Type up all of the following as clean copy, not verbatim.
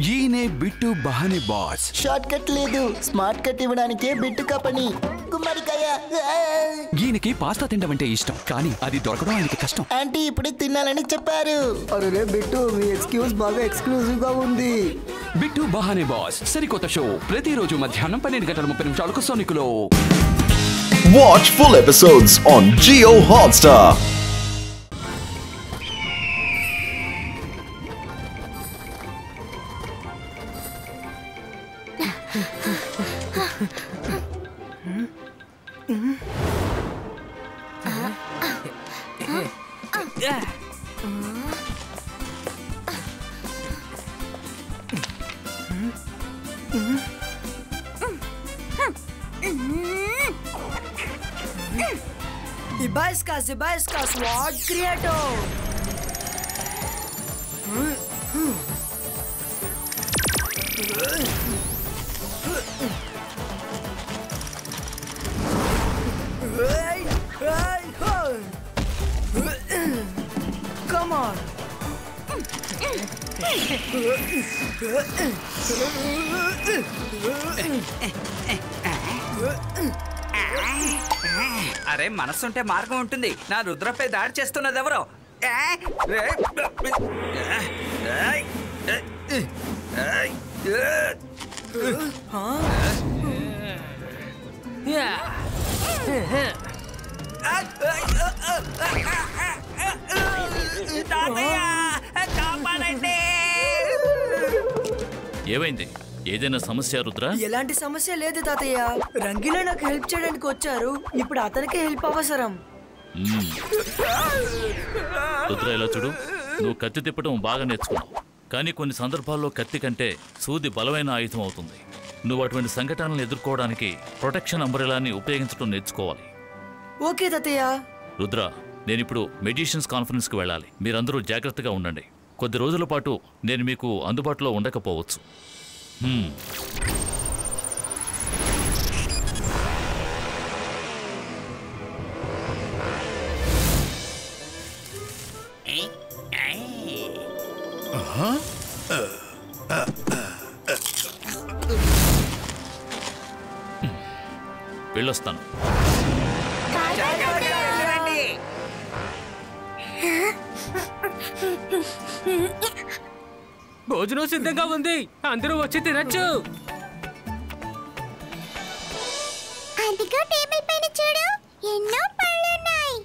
ఈయనే bit బహానే boss. Short cut లేదు, smart cut ఇవ్వడానికే bit కపని. గుమ్మడికాయ. ఈయనకి పాస్తా తినడం అంటే ఇష్టం, కానీ అది దొరకడం ఆయనకి కష్టం. ఆంటీ ఇప్పుడే తినాలని చెప్పారు. అరే బిట్టు, మీ ఎక్స్క్యూజ్ బాగా ఎక్స్క్లూజివ్ గా ఉంది. బిట్టు బహానే బాస్ సరికొత్త షో ప్రతిరోజు మధ్యాహ్నం 12:30 సోనికులో. Watch full episodes on Jio Hotstar. Zibaiska Sword Creator. Come on. అరే మనసుంటే మార్గం ఉంటుంది. నా రుద్రపై దాడి చేస్తున్నది ఎవరో? ఏమైంది? ఏదైనా సమస్య రుద్ర? ఎలాంటి సమస్య లేదు తాతయ్య. రంగిలో నాకు హెల్ప్ చేయడానికి వచ్చారు. ఇప్పుడు అతనికి హెల్ప్ అవసరం. రుద్ర ఇలా చూడు, నువ్వు కత్తి తిప్పడం బాగా నేర్చుకున్నావు, కానీ కొన్ని సందర్భాల్లో కత్తి కంటే సూది బలమైన ఆయుధం అవుతుంది. నువ్వు అటువంటి సంఘటనలను ఎదుర్కోవడానికి ప్రొటెక్షన్ అంబ్రెలాని ఉపయోగించడం నేర్చుకోవాలి. ఓకే తాతయ్య. రుద్ర, నేనిప్పుడు మెడిషన్స్ కాన్ఫరెన్స్కి వెళ్ళాలి. మీరందరూ జాగ్రత్తగా ఉండండి. కొద్ది రోజుల పాటు నేను మీకు అందుబాటులో ఉండకపోవచ్చు. వెళ్ళొస్తాను. భోజనం సిద్ధంగా ఉంది, అందరూ వచ్చి తినచ్చు. అదిగో టేబుల్ పైన చూడు, ఎన్నో పళ్ళు ఉన్నాయి.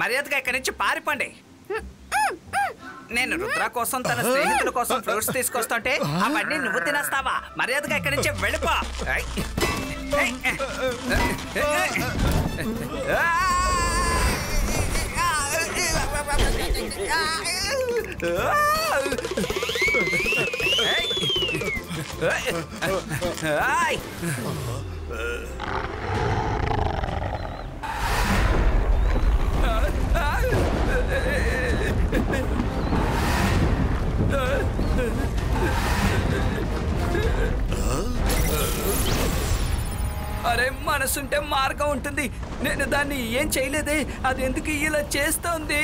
మర్యాదగా ఇక్కడి నుంచి పారిపోండి. నేను రుద్ర కోసం తన స్నేహితుల కోసం ఫ్రూట్స్ తీసుకొస్తుంటే అవన్నీ నువ్వు తినేస్తావా? మర్యాదగా ఇక్కడి నుంచి వెళ్ళిపో. అరే మనసుంటే మార్గం ఉంటుంది. నేను దాన్ని ఏం చేయలేదే, అది ఎందుకు ఇలా చేస్తోంది?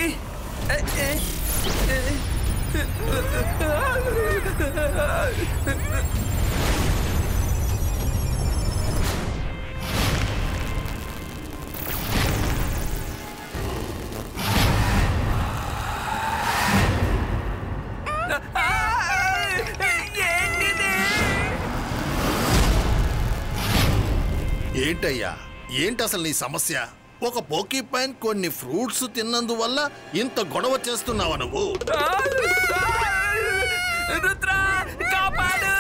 ఏంటయ్యా, ఏంటి అసలు నీ సమస్య? ఒక పోకీ పైన్ కొన్ని ఫ్రూట్స్ తిన్నందువల్ల ఇంత గొడవ చేస్తున్నావా నువ్వు? రుద్ర కాపాడు!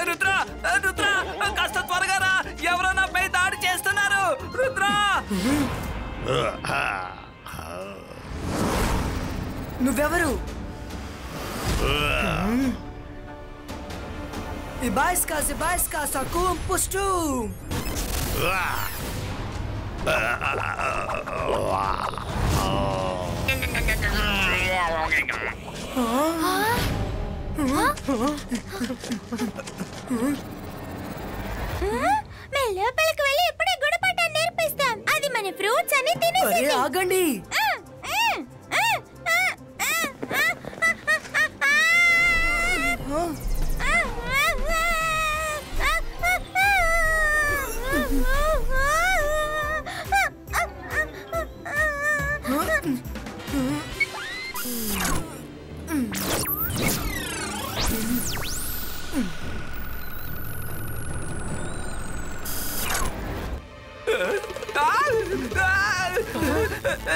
రుద్ర రుద్ర కాస్త త్వరగా రా, ఎవరో నాపై దాడి చేస్తున్నారు. రుద్ర నువ్వెవరు? Zibaiska Sakum Pustum. లోపలికి వెళ్ళి ఇప్పుడే గుణపాఠం నేర్పిస్తాం. అది మన ఫ్రూట్స్ అని తినేసి ఆగండి.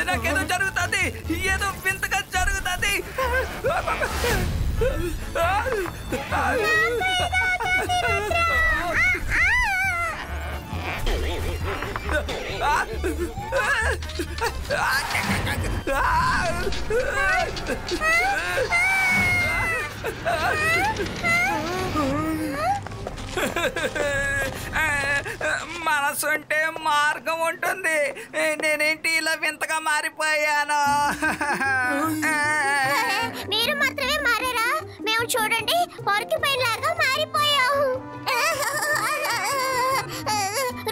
నాకేదో జరుగుతుంది, ఏదో వింతగా జరుగుతుంది. మనసుంటే మార్గం ఉంటుంది. నేనేంటి ఇలా వింతగా మారిపోయాను? మీరు మాత్రమే మారారా? మేము చూడండి పోర్క్యుపైన్ లాగా మారిపోయాం.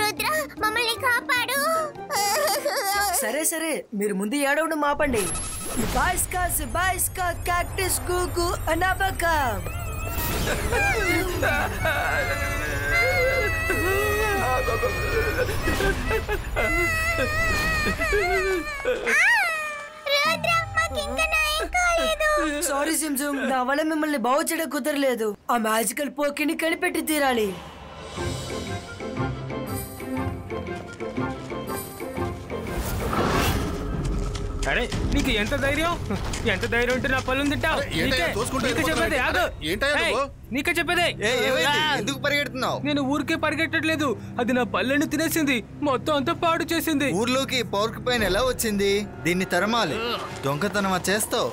రుద్ర మమ్మల్ని కాపాడు. సరే సరే, మీరు ముందు ఏడవడం మాపండి. బాయిస్కా క్యాక్టస్ గూగు అనాబకా. సారీ సిమ్సమ్, నా వల్ల మిమ్మల్ని బాగు చేయడం కుదరలేదు. ఆ మ్యాజికల్ పోకిని కనిపెట్టి తీరాలి. అరే నీకు ఎంత ధైర్యం ఉంటే నా పళ్ళు తింటావు? నీకే చెప్పేదే. ఎందుకు పరిగెడుతున్నావు? నేను ఊరికే పరిగెట్టట్లేదు, అది నా పళ్ళని తినేసింది, మొత్తం అంతా పాడు చేసింది. ఊర్లోకి పోర్క్యుపైన్ ఎలా వచ్చింది? దీన్ని తరమాలి. దొంగతనమా చేస్తావు?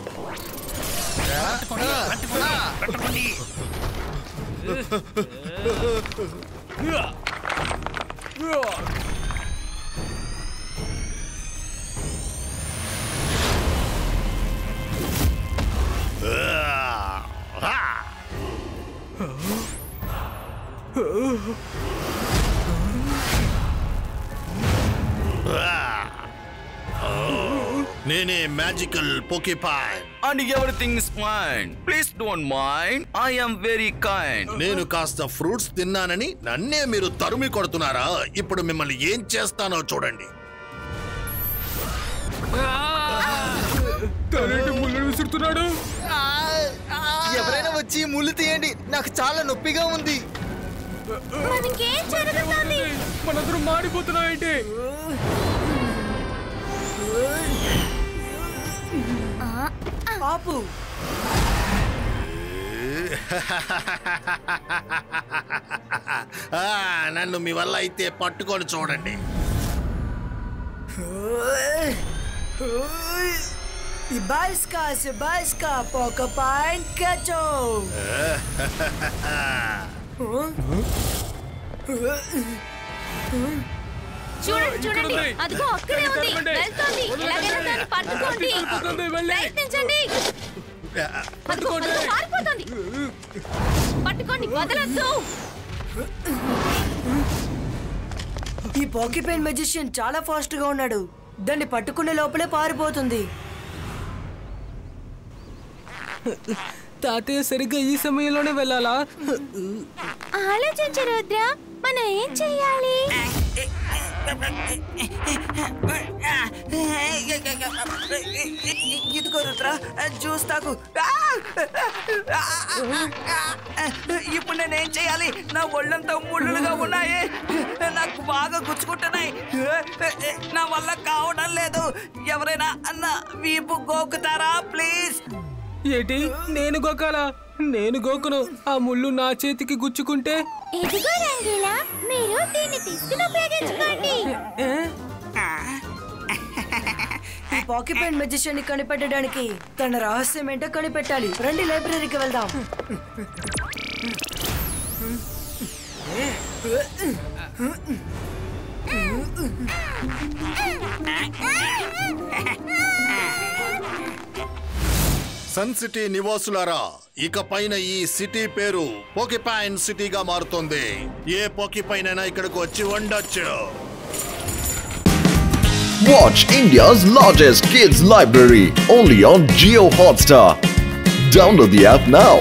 నేనే magical పోకీపాన్. And everything's fine. Please don't mind. I am very kind. నేను కాస్త ఫ్రూట్స్ తిన్నానని నన్నే మీరు తరుమి కొడుతున్నారా? ఇప్పుడు మిమ్మల్ని ఏం చేస్తానో చూడండి. ముళ్ళు విసురుతున్నాడు. ఎవరైనా వచ్చి ముళ్ళు తీయండి, నాకు చాలా నొప్పిగా ఉంది. మనందరం మాడిపోతున్నాయంటే. ఆపు. నన్ను మీ వల్ల అయితే పట్టుకొని చూడండి. Baisca, Porcupine, Cacho. చూడండి, అదిగో అక్కడే ఉంది, వెళ్తోంది. ఎలాగైనా దాన్ని పట్టుకోండి, ప్రయత్నించండి. అదిగో పారిపోతుంది, పట్టుకోండి, వదలొద్దు. ఈ పోర్క్యుపైన్ మెజిషియన్ చాలా ఫాస్ట్ గా ఉన్నాడు. దాన్ని పట్టుకునే లోపలే పారిపోతుంది. తాతయ్య సరిగ్గా ఈ సమయంలోనే వెళ్ళాలా? ఆలోచించు రుద్ర, మనం ఏం చెయ్యాలి? ఇదిగో రుద్ర, జ్యూస్ తాగు. ఇప్పుడు నేనేం చేయాలి? నా ఒళ్ళంతా ముళ్ళులుగా ఉన్నాయి, నాకు బాగా గుచ్చుకుంటున్నాయి, నా వల్ల కావడం లేదు. ఎవరైనా నా వీపు గోకుతారా ప్లీజ్? ఏంటి నేను గోకాలా? నేను గోకును. ఆ ముళ్ళు నా చేతికి గుచ్చుకుంటే? ఇదిగో రంగీలా, మీరు దీన్ని తీసుకుని ఉపయోగించుకోండి. ఈ పోర్క్యుపైన్ మెజిషియన్ ని కనిపెట్టడానికి తన రహస్యం ఏంటో కనిపెట్టాలి. రండి, లైబ్రరీకి వెళ్దాం. సన్ సిటీ నివాసులారా, ఇక పైన ఈ సిటీ పేరు పోకిపైన్ సిటీగా మారుతుంది. ఏ పోకిపైన్ అయినా ఇక్కడికి వచ్చి ఉండొచ్చు. Watch India's largest kids library only on Jio Hotstar. Download the app now.